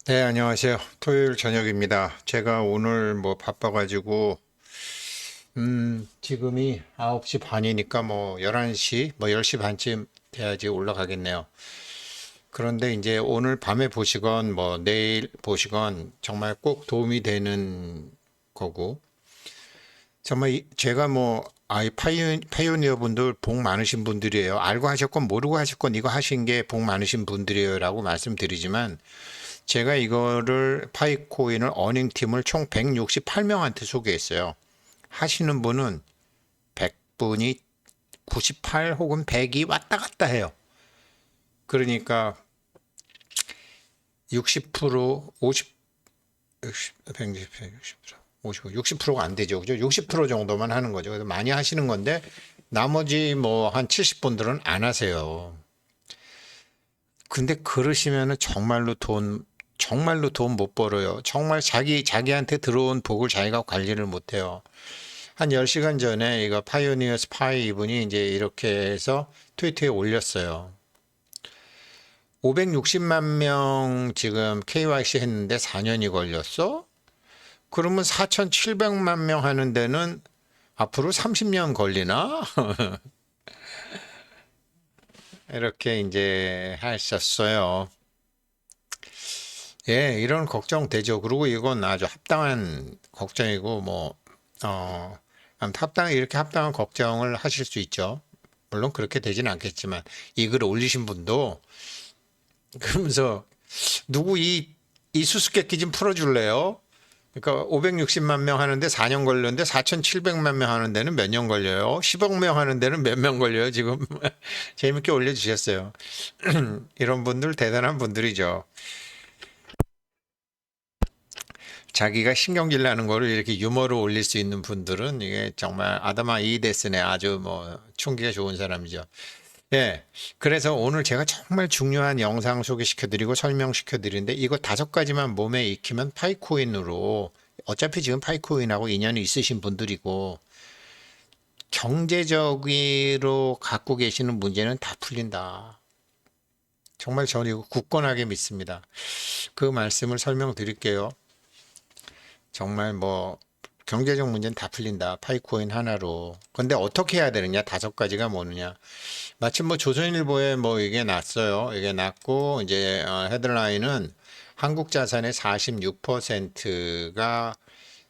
네, 안녕하세요. 토요일 저녁입니다. 제가 오늘 뭐 바빠가지고, 지금이 9시 반이니까 뭐 11시, 뭐 10시 반쯤 돼야지 올라가겠네요. 그런데 이제 오늘 밤에 보시건 뭐 내일 보시건 정말 꼭 도움이 되는 거고, 정말 제가 뭐, 파이오니어 분들 복 많으신 분들이에요. 알고 하셨건 모르고 하셨건 이거 하신 게 복 많으신 분들이에요 라고 말씀드리지만, 제가 이거를 파이코인을 어닝팀을 총 168명한테 소개했어요. 하시는 분은 100분이 98 혹은 100이 왔다 갔다 해요. 그러니까 60%, 50, 60, 160, 160%, 55, 60%가 안 되죠. 그죠? 60% 정도만 하는 거죠. 그래서 많이 하시는 건데 나머지 뭐 한 70분들은 안 하세요. 근데 그러시면은 정말로 돈 못 벌어요. 정말 자기한테 들어온 복을 자기가 관리를 못 해요. 한 10시간 전에 이거 파이오니어 스파이 이분이 이제 이렇게 해서 트위터에 올렸어요. 560만 명 지금 KYC 했는데 4년이 걸렸어? 그러면 4,700만 명 하는 데는 앞으로 30년 걸리나? 이렇게 이제 하셨어요. 예, 이런 걱정 되죠. 그리고 이건 아주 합당한 걱정이고, 아무튼 이렇게 합당한 걱정을 하실 수 있죠. 물론 그렇게 되진 않겠지만, 이 글 올리신 분도, 그러면서, 누구 이 수수께끼 좀 풀어줄래요? 그러니까 560만 명 하는데 4년 걸렸는데 4,700만 명 하는 데는 몇 년 걸려요? 10억 명 하는 데는 몇 명 걸려요? 지금 재밌게 올려주셨어요. 이런 분들 대단한 분들이죠. 자기가 신경질 나는 거를 이렇게 유머로 올릴 수 있는 분들은 이게 정말 아다마 이데스네 아주 뭐 총기가 좋은 사람이죠. 예. 그래서 오늘 제가 정말 중요한 영상 소개시켜 드리고 설명시켜 드리는데 이거 5가지만 몸에 익히면 파이코인으로 어차피 지금 파이코인하고 인연이 있으신 분들이고 경제적으로 갖고 계시는 문제는 다 풀린다. 정말 저는 이거 굳건하게 믿습니다. 그 말씀을 설명드릴게요. 정말 뭐 경제적 문제는 다 풀린다. 파이코인 하나로. 근데 어떻게 해야 되느냐? 5가지가 뭐느냐? 마침 뭐 조선일보에 뭐 이게 났어요. 이게 났고 이제 헤드라인은 한국 자산의 46%가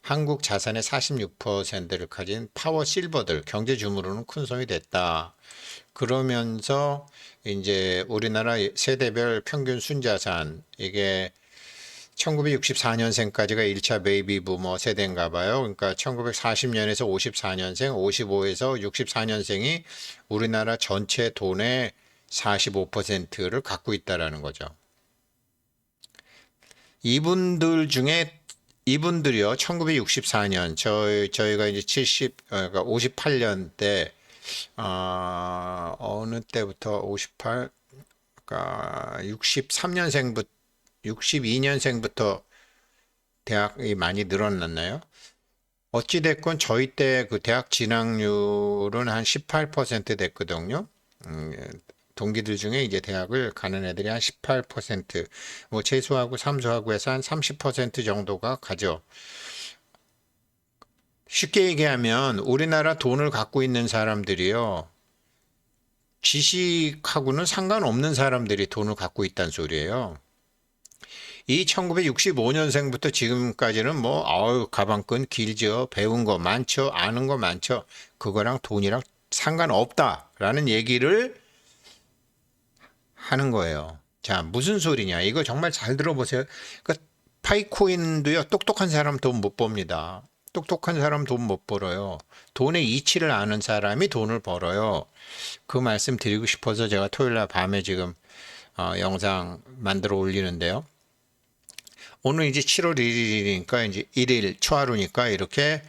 한국 자산의 46%를 가진 파워 실버들 경제 주무로는 큰 손이 됐다. 그러면서 이제 우리나라 세대별 평균 순자산 이게 1964년생까지가 1차 베이비 부머 세대인가 봐요. 그러니까 1940년에서 54년생, 55에서 64년생이 우리나라 전체 돈의 45%를 갖고 있다라는 거죠. 이분들 중에 이분들이요. 1964년 저희가 이제 그러니까 58년 때 어느 때부터 58 그러니까 63년생부터 62년생부터 대학이 많이 늘어났나요? 어찌됐건 저희 때 그 대학 진학률은 한 18% 됐거든요. 동기들 중에 이제 대학을 가는 애들이 한 18%, 뭐 재수하고 삼수하고 해서 한 30% 정도가 가죠. 쉽게 얘기하면 우리나라 돈을 갖고 있는 사람들이요. 지식하고는 상관없는 사람들이 돈을 갖고 있다는 소리예요. 이 1965년생부터 지금까지는 뭐, 가방끈 길죠. 배운 거 많죠. 아는 거 많죠. 그거랑 돈이랑 상관없다라는 얘기를 하는 거예요. 자, 무슨 소리냐. 이거 정말 잘 들어보세요. 그러니까 파이코인도요, 똑똑한 사람 돈 못 법니다. 똑똑한 사람 돈 못 벌어요. 돈의 이치를 아는 사람이 돈을 벌어요. 그 말씀 드리고 싶어서 제가 토요일 날 밤에 지금 영상 만들어 올리는데요. 오늘 이제 7월 1일이니까 이제 1일 초하루니까 이렇게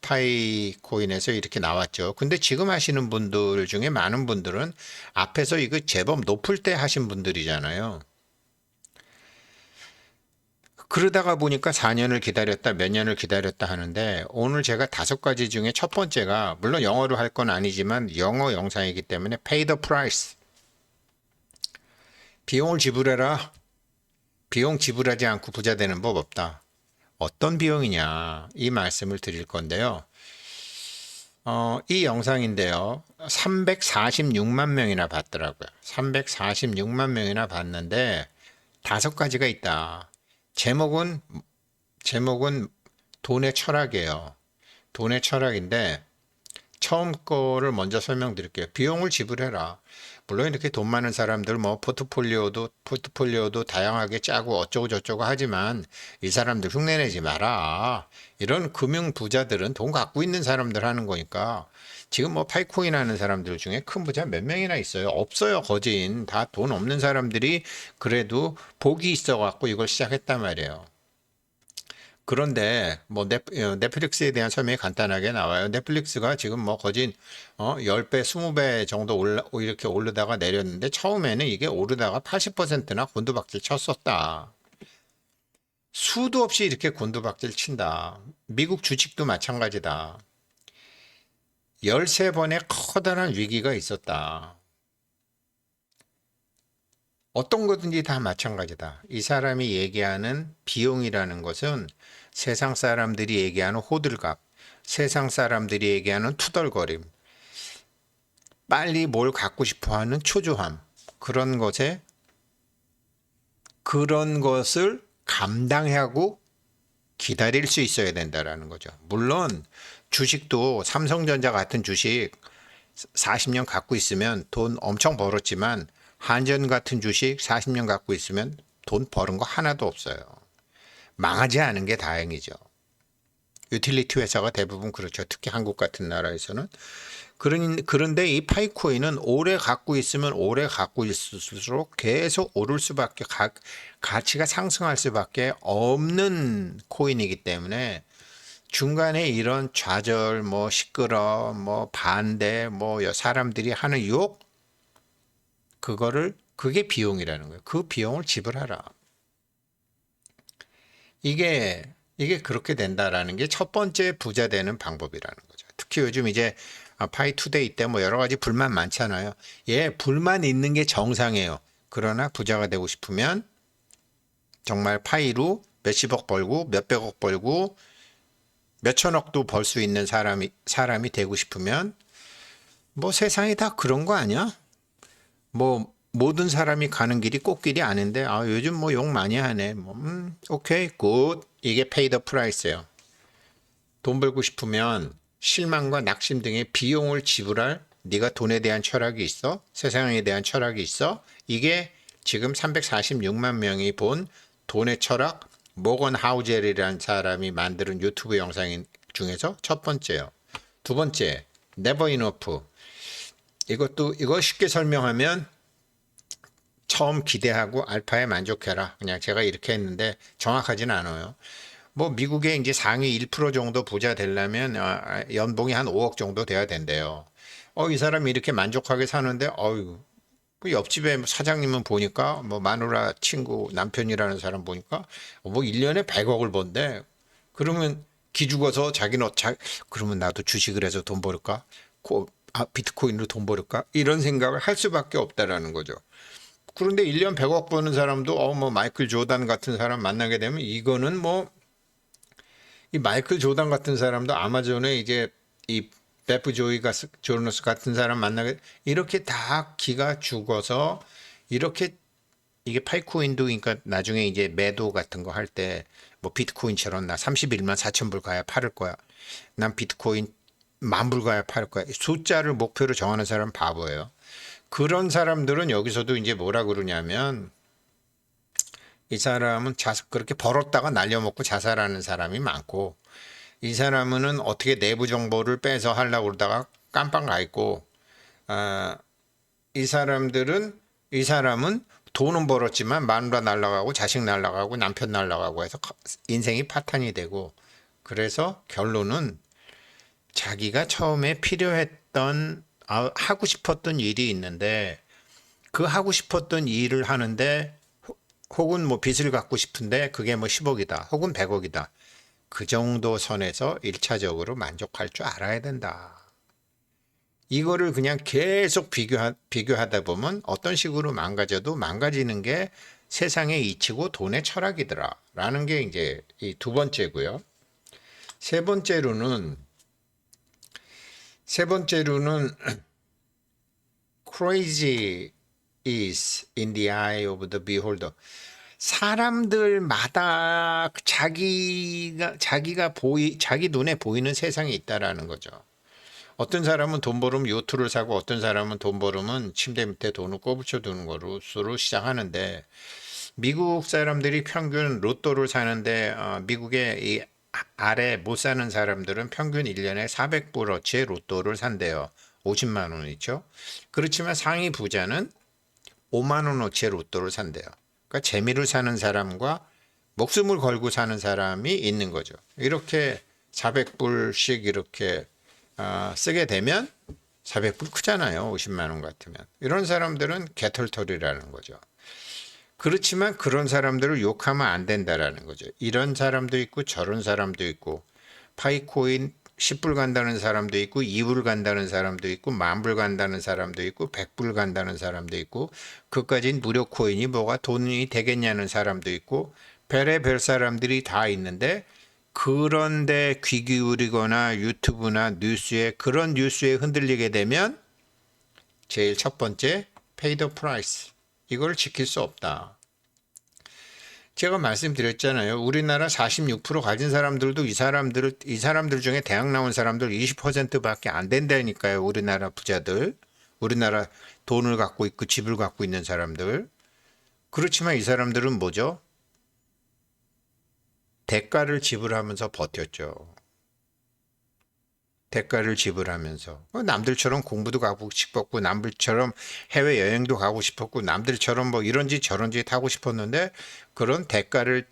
파이코인에서 이렇게 나왔죠. 근데 지금 하시는 분들 중에 많은 분들은 앞에서 이거 제법 높을 때 하신 분들이잖아요. 그러다가 보니까 4년을 기다렸다, 몇 년을 기다렸다 하는데 오늘 제가 5가지 중에 첫 번째가 물론 영어로 할 건 아니지만 영어 영상이기 때문에 pay the price. 비용을 지불해라. 비용 지불하지 않고 부자 되는 법 없다. 어떤 비용이냐? 이 말씀을 드릴 건데요. 이 영상인데요. 346만 명이나 봤더라고요. 346만 명이나 봤는데 다섯 가지가 있다. 제목은 돈의 철학이에요. 돈의 철학인데 처음 거를 먼저 설명드릴게요. 비용을 지불해라. 물론 이렇게 돈 많은 사람들 뭐 포트폴리오도 다양하게 짜고 어쩌고 저쩌고 하지만 이 사람들 흉내내지 마라. 이런 금융 부자들은 돈 갖고 있는 사람들 하는 거니까 지금 뭐 파이코인 하는 사람들 중에 큰 부자 몇 명이나 있어요? 없어요. 거진 다 돈 없는 사람들이 그래도 복이 있어 갖고 이걸 시작했단 말이에요. 그런데 뭐 넷플릭스에 대한 설명이 간단하게 나와요. 넷플릭스가 지금 뭐 거진 10배, 20배 정도 이렇게 오르다가 내렸는데 처음에는 이게 오르다가 80%나 곤두박질 쳤었다. 수도 없이 이렇게 곤두박질 친다. 미국 주식도 마찬가지다. 13번의 커다란 위기가 있었다. 어떤 거든지 다 마찬가지다. 이 사람이 얘기하는 비용이라는 것은 세상 사람들이 얘기하는 호들갑, 세상 사람들이 얘기하는 투덜거림, 빨리 뭘 갖고 싶어 하는 초조함, 그런 것을 감당하고 기다릴 수 있어야 된다라는 거죠. 물론 주식도 삼성전자 같은 주식 40년 갖고 있으면 돈 엄청 벌었지만 한전 같은 주식 40년 갖고 있으면 돈 버는 거 하나도 없어요. 망하지 않은 게 다행이죠. 유틸리티 회사가 대부분 그렇죠. 특히 한국 같은 나라에서는. 그런데 이 파이코인은 오래 갖고 있으면 오래 갖고 있을수록 계속 오를 수밖에, 가치가 상승할 수밖에 없는 코인이기 때문에 중간에 이런 좌절, 뭐 시끄러, 뭐 반대, 뭐 사람들이 하는 욕, 그게 비용이라는 거예요. 그 비용을 지불하라. 이게 그렇게 된다라는 게 첫 번째 부자 되는 방법이라는 거죠. 특히 요즘 이제 파이투데이 때 뭐 여러 가지 불만 많잖아요. 예, 불만 있는 게 정상이에요. 그러나 부자가 되고 싶으면 정말 파이로 몇십억 벌고 몇백억 벌고 몇천억도 벌 수 있는 사람이 되고 싶으면 뭐 세상이 다 그런 거 아니야? 뭐 모든 사람이 가는 길이 꽃길이 아닌데 요즘 뭐 욕 많이 하네. 오케이 굿. 이게 페이 더 프라이스예요. 돈 벌고 싶으면 실망과 낙심 등의 비용을 지불할 네가 돈에 대한 철학이 있어? 세상에 대한 철학이 있어? 이게 지금 346만 명이 본 돈의 철학 모건 하우젤이라는 사람이 만드는 유튜브 영상 중에서 첫 번째요. 두 번째, never enough. 이거 쉽게 설명하면 처음 기대하고 알파에 만족해라. 그냥 제가 이렇게 했는데 정확하진 않아요. 뭐 미국의 이제 상위 1% 정도 부자 되려면 연봉이 한 5억 정도 돼야 된대요. 이 사람이 이렇게 만족하게 사는데 그 옆집에 사장님은 보니까 뭐 마누라 친구 남편이라는 사람 보니까 뭐 1년에 100억을 번대. 그러면 기죽어서 그러면 나도 주식을 해서 돈 벌을까? 비트코인으로 돈 벌을까? 이런 생각을 할 수밖에 없다라는 거죠. 그런데 1년 100억 버는 사람도 뭐 마이클 조단 같은 사람 만나게 되면 이거는 뭐 이 마이클 조단 같은 사람도 아마존에 이제 이 베프 조너스 같은 사람 만나게 이렇게 다 기가 죽어서 이렇게 이게 파이코인도 그러니까 나중에 이제 매도 같은 거 할 때 뭐 비트코인처럼 나 31만 4천 불 가야 팔을 거야. 난 비트코인 10,000불 가야 팔을 거야. 숫자를 목표로 정하는 사람 바보예요. 그런 사람들은 여기서도 이제 뭐라 그러냐면 이 사람은 그렇게 벌었다가 날려먹고 자살하는 사람이 많고 이 사람은 어떻게 내부 정보를 빼서 하려고 그러다가 깜빵 가 있고 이 사람은 돈은 벌었지만 마누라 날라가고 자식 날라가고 남편 날라가고 해서 인생이 파탄이 되고 그래서 결론은 자기가 처음에 필요했던 하고 싶었던 일이 있는데 그 하고 싶었던 일을 하는데 혹은 뭐 빚을 갚고 싶은데 그게 뭐 10억이다 혹은 100억이다 그 정도 선에서 1차적으로 만족할 줄 알아야 된다. 이거를 그냥 계속 비교하다 보면 어떤 식으로 망가져도 망가지는 게 세상의 이치고 돈의 철학이더라. 라는 게 이제 이 두 번째고요. 세 번째로는 crazy is in the eye of the beholder. 사람들마다 자기 눈에 보이는 세상이 있다라는 거죠. 어떤 사람은 돈 벌으면 요트를 사고 어떤 사람은 돈 벌으면 침대 밑에 돈을 꼬부쳐 두는 거로 시작하는데 미국 사람들이 평균 로또를 사는데 미국의 이 아래 못 사는 사람들은 평균 1년에 400불어치의 로또를 산대요. 50만 원이죠. 그렇지만 상위 부자는 5만 원어치의 로또를 산대요. 그러니까 재미를 사는 사람과 목숨을 걸고 사는 사람이 있는 거죠. 이렇게 400불씩 이렇게 쓰게 되면 400불 크잖아요. 50만 원 같으면. 이런 사람들은 개털털이라는 거죠. 그렇지만 그런 사람들을 욕하면 안 된다라는 거죠. 이런 사람도 있고 저런 사람도 있고 파이코인 10불 간다는 사람도 있고 2불 간다는 사람도 있고 10,000불 간다는 사람도 있고 100불 간다는 사람도 있고 그까진 무료 코인이 뭐가 돈이 되겠냐는 사람도 있고 별의별 사람들이 다 있는데 그런데 귀 기울이거나 유튜브나 뉴스에 그런 뉴스에 흔들리게 되면 제일 첫 번째 pay the price. 이걸 지킬 수 없다. 제가 말씀드렸잖아요. 우리나라 46% 가진 사람들도 이 사람들 중에 대학 나온 사람들 20%밖에 안 된다니까요. 우리나라 부자들. 우리나라 돈을 갖고 있고 집을 갖고 있는 사람들. 그렇지만 이 사람들은 뭐죠? 대가를 지불하면서 버텼죠. 대가를 지불하면서 남들처럼 공부도 가고 싶었고 남들처럼 해외여행도 가고 싶었고 남들처럼 뭐 이런지 저런지 하고 싶었는데 그런 대가를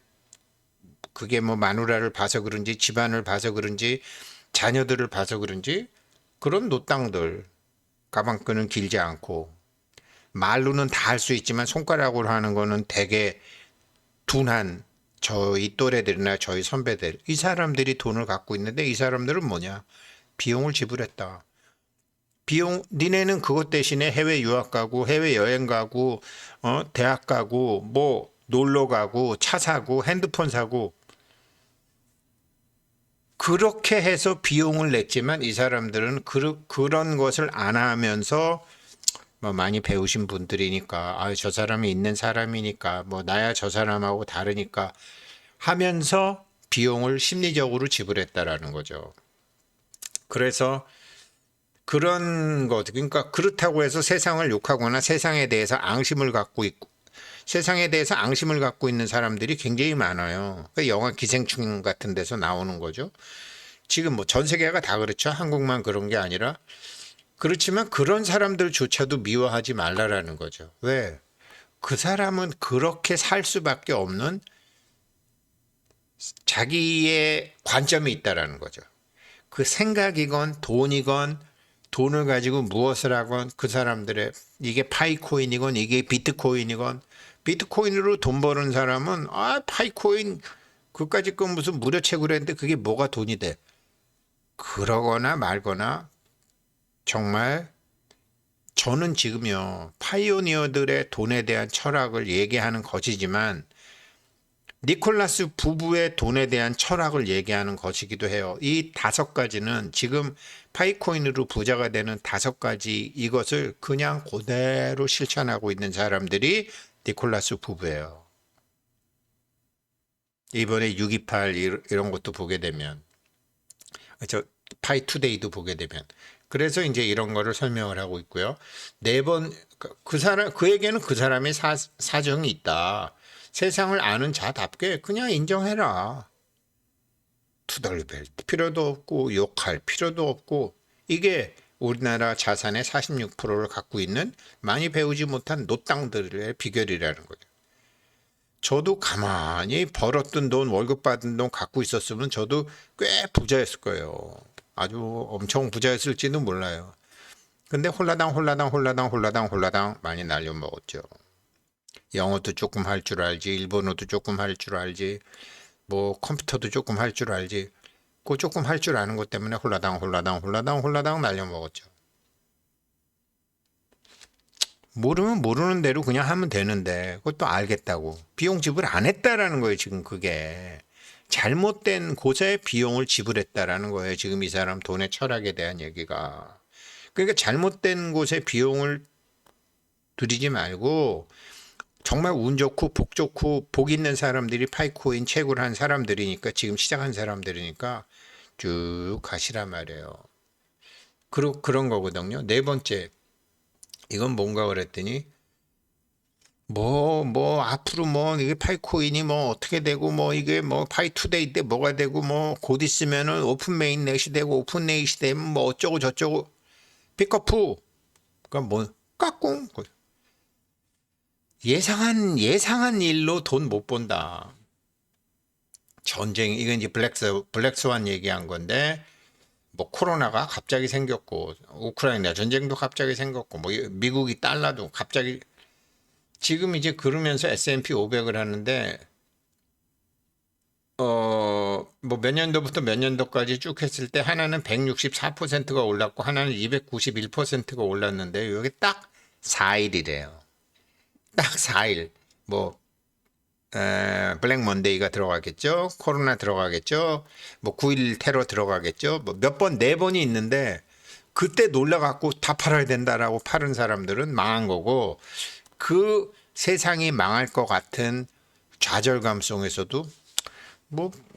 그게 뭐 마누라를 봐서 그런지 집안을 봐서 그런지 자녀들을 봐서 그런지 그런 노땅들 가방끈은 길지 않고 말로는 다 할 수 있지만 손가락으로 하는 거는 되게 둔한 저희 또래들이나 저희 선배들 이 사람들이 돈을 갖고 있는데 이 사람들은 뭐냐 비용을 지불했다. 비용 니네는 그것 대신에 해외 유학 가고 해외 여행 가고 대학 가고 뭐 놀러 가고 차 사고 핸드폰 사고 그렇게 해서 비용을 냈지만 이 사람들은 그런 것을 안 하면서 뭐 많이 배우신 분들이니까 저 사람이 있는 사람이니까 뭐 나야 저 사람하고 다르니까 하면서 비용을 심리적으로 지불했다라는 거죠. 그래서 그런 것 그러니까 그렇다고 해서 세상을 욕하거나 세상에 대해서 앙심을 갖고 있는 사람들이 굉장히 많아요. 영화 기생충 같은 데서 나오는 거죠. 지금 뭐 전 세계가 다 그렇죠. 한국만 그런 게 아니라 그렇지만 그런 사람들조차도 미워하지 말라라는 거죠. 왜? 그 사람은 그렇게 살 수밖에 없는 자기의 관점이 있다라는 거죠. 그 생각이건 돈이건 돈을 가지고 무엇을 하건 그 사람들의 이게 파이코인이건 이게 비트코인이건 비트코인으로 돈 버는 사람은 파이코인 그까짓 건 무슨 무료 채굴 했는데 그게 뭐가 돈이 돼. 그러거나 말거나 정말 저는 지금요 파이오니어들의 돈에 대한 철학을 얘기하는 것이지만 니콜라스 부부의 돈에 대한 철학을 얘기하는 것이기도 해요. 이 5가지는 지금 파이코인으로 부자가 되는 5가지 이것을 그냥 그대로 실천하고 있는 사람들이 니콜라스 부부예요. 이번에 628 이런 것도 보게 되면 저 파이투데이도 보게 되면 그래서 이제 이런 거를 설명을 하고 있고요. 4번 그 사람 그에게는 그 사람의 사정이 있다. 세상을 아는 자답게 그냥 인정해라. 투덜댈 필요도 없고 욕할 필요도 없고 이게 우리나라 자산의 46%를 갖고 있는 많이 배우지 못한 노땅들의 비결이라는 거죠. 저도 가만히 벌었던 돈 월급 받은 돈 갖고 있었으면 저도 꽤 부자였을 거예요. 아주 엄청 부자였을지는 몰라요. 근데 홀라당 많이 날려먹었죠. 영어도 조금 할 줄 알지, 일본어도 조금 할 줄 알지, 뭐 컴퓨터도 조금 할 줄 알지. 그 조금 할 줄 아는 것 때문에 홀라당 날려먹었죠. 모르면 모르는 대로 그냥 하면 되는데 그것도 알겠다고. 비용 지불 안 했다라는 거예요, 지금 그게. 잘못된 곳에 비용을 지불했다라는 거예요. 지금 이 사람 돈의 철학에 대한 얘기가. 그러니까 잘못된 곳에 비용을 들이지 말고 정말 운 좋고 복 좋고 복 있는 사람들이 파이코인 채굴 한 사람들이니까 지금 시작한 사람들이니까 쭉 가시란 말이에요. 그런 거거든요. 네 번째, 이건 뭔가 그랬더니 앞으로 이게 파이코인이 어떻게 되고 이게 파이투데이 때 뭐가 되고 곧 있으면은 오픈 메인넷이 되고 오픈 네잇이 되면 어쩌고 저쩌고 픽커프. 그러니까 까꿍. 예상한 일로 돈 못 번다. 전쟁, 이건 이제 블랙스완 얘기한 건데, 코로나가 갑자기 생겼고, 우크라이나 전쟁도 갑자기 생겼고, 미국이 달러도 갑자기, 지금 이제 그러면서 S&P 500을 하는데, 몇 년도부터 몇 년도까지 쭉 했을 때 하나는 164%가 올랐고, 하나는 291%가 올랐는데, 이게 딱 4일이래요. 딱 4일. 뭐, 블랙 먼데이가 들어가겠죠. 코로나 들어가겠죠. 9.11 테러 들어가겠죠. 몇 번, 네 번이 있는데 그때 놀라갖고 다 팔아야 된다라고 파는 사람들은 망한 거고 그 세상이 망할 것 같은 좌절감 속에서도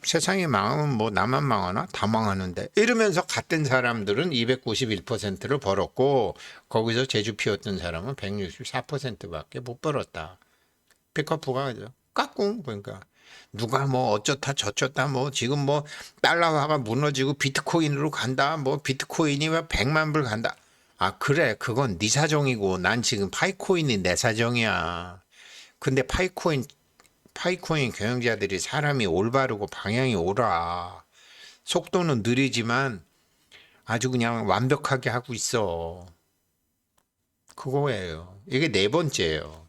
세상이 망하면 나만 망하나? 다 망하는데 이러면서 갔던 사람들은 291%를 벌었고 거기서 제주 피웠던 사람은 164%밖에 못 벌었다. 픽커프가 까꿍. 그러니까 누가 어쩌다 저쩌다 지금 달러화가 무너지고 비트코인으로 간다. 비트코인이 100만 불 간다. 아, 그래, 그건 네 사정이고 난 지금 파이코인이 내 사정이야. 근데 파이코인 경영자들이 사람이 올바르고 방향이 옳아. 속도는 느리지만 아주 그냥 완벽하게 하고 있어. 그거예요. 이게 네 번째예요.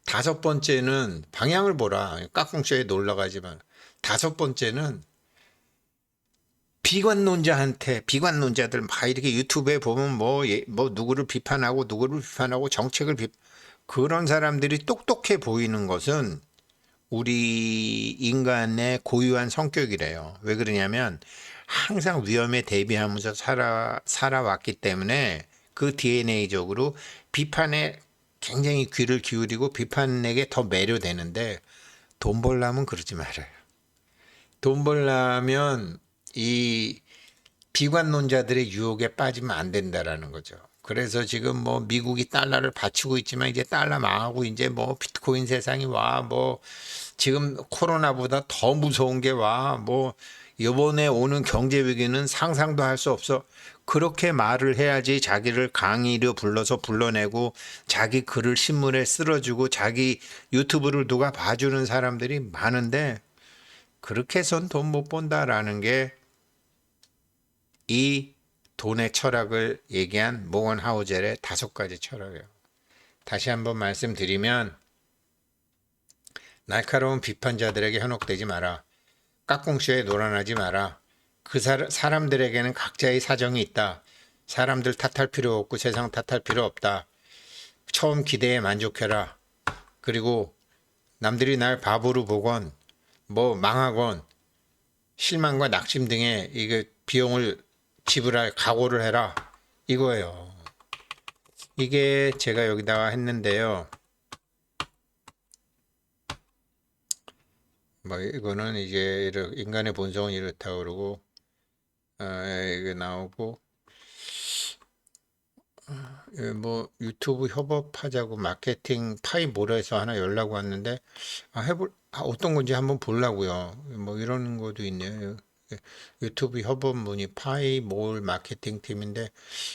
다섯 번째는 방향을 보라. 깍꿍쇼에 놀러 가지만. 다섯 번째는 비관론자들 막 이렇게 유튜브에 보면 누구를 비판하고 정책을 그런 사람들이 똑똑해 보이는 것은 우리 인간의 고유한 성격이래요. 왜 그러냐면 항상 위험에 대비하면서 살아왔기 때문에 그 DNA적으로 비판에 굉장히 귀를 기울이고 비판에게 더 매료되는데 돈 벌려면 그러지 말아요. 돈 벌려면 이 비관론자들의 유혹에 빠지면 안 된다라는 거죠. 그래서 지금 미국이 달러를 받치고 있지만 이제 달러 망하고 이제 비트코인 세상이 와. 지금 코로나보다 더 무서운 게 와. 이번에 오는 경제 위기는 상상도 할 수 없어. 그렇게 말을 해야지 자기를 강의로 불러내고 자기 글을 신문에 쓸어주고 자기 유튜브를 누가 봐주는 사람들이 많은데 그렇게 해선 돈 못 번다라는 게 이 돈의 철학을 얘기한 모건 하우젤의 5가지 철학이에요. 다시 한번 말씀드리면 날카로운 비판자들에게 현혹되지 마라. 깍꿍쇼에 놀아나지 마라. 그 사람들에게는 각자의 사정이 있다. 사람들 탓할 필요 없고 세상 탓할 필요 없다. 처음 기대에 만족해라. 그리고 남들이 날 바보로 보건 망하건 실망과 낙심 등의 이게 비용을 지불할 각오를 해라. 이거예요. 이게 제가 여기다가 했는데요. 이거는 이제 인간의 본성은 이렇다고 그러고 이게 나오고 유튜브 협업하자고 마케팅 파이몰에서 하나 연락 왔는데 어떤 건지 한번 보려고요. 이런 것도 있네요. 유튜브 협업문의 파이몰 마케팅 팀인데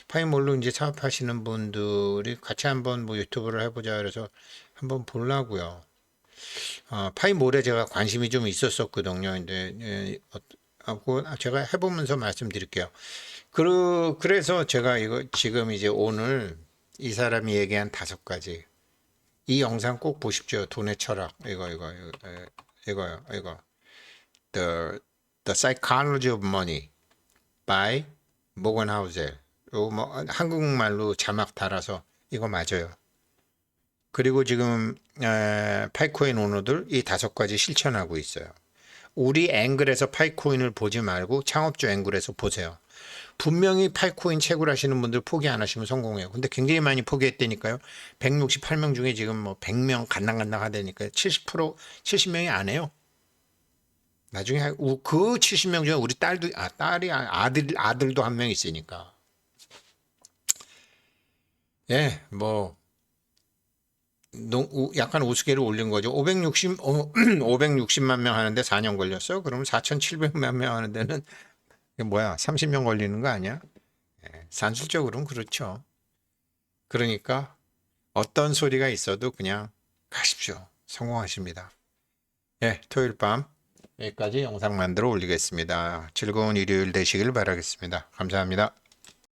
파이몰로 이제 사업하시는 분들이 같이 한번 유튜브를 해보자 그래서 한번 보려고요. 파이몰에 제가 관심이 좀 있었었거든요. 근데 제가 해보면서 말씀드릴게요. 그래서 제가 이거 지금 이제 오늘 이 사람이 얘기한 5가지 이 영상 꼭 보십시오. 돈의 철학 이거요. The Psychology of Money by 모건 하우젤. 한국말로 자막 달아서 이거 맞아요. 그리고 지금 파이코인 오너들 이 5가지 실천하고 있어요. 우리 앵글에서 파이코인을 보지 말고 창업주 앵글에서 보세요. 분명히 파이코인 채굴하시는 분들 포기 안 하시면 성공해요. 근데 굉장히 많이 포기했다니까요. 168명 중에 지금 뭐 100명 간당간당 하다니까요. 70%, 70명이 안 해요. 나중에 그 70명 중에 우리 딸도, 아들도 한 명 있으니까. 예, 뭐, 약간 우스개를 올린 거죠. 560만 명 하는데 4년 걸렸어? 그러면 4,700만 명 하는 데는 이게 뭐야? 30년 걸리는 거 아니야? 산술적으로는 그렇죠. 그러니까 어떤 소리가 있어도 그냥 가십시오. 성공하십니다. 예, 토요일 밤 여기까지 영상 만들어 올리겠습니다. 즐거운 일요일 되시길 바라겠습니다. 감사합니다.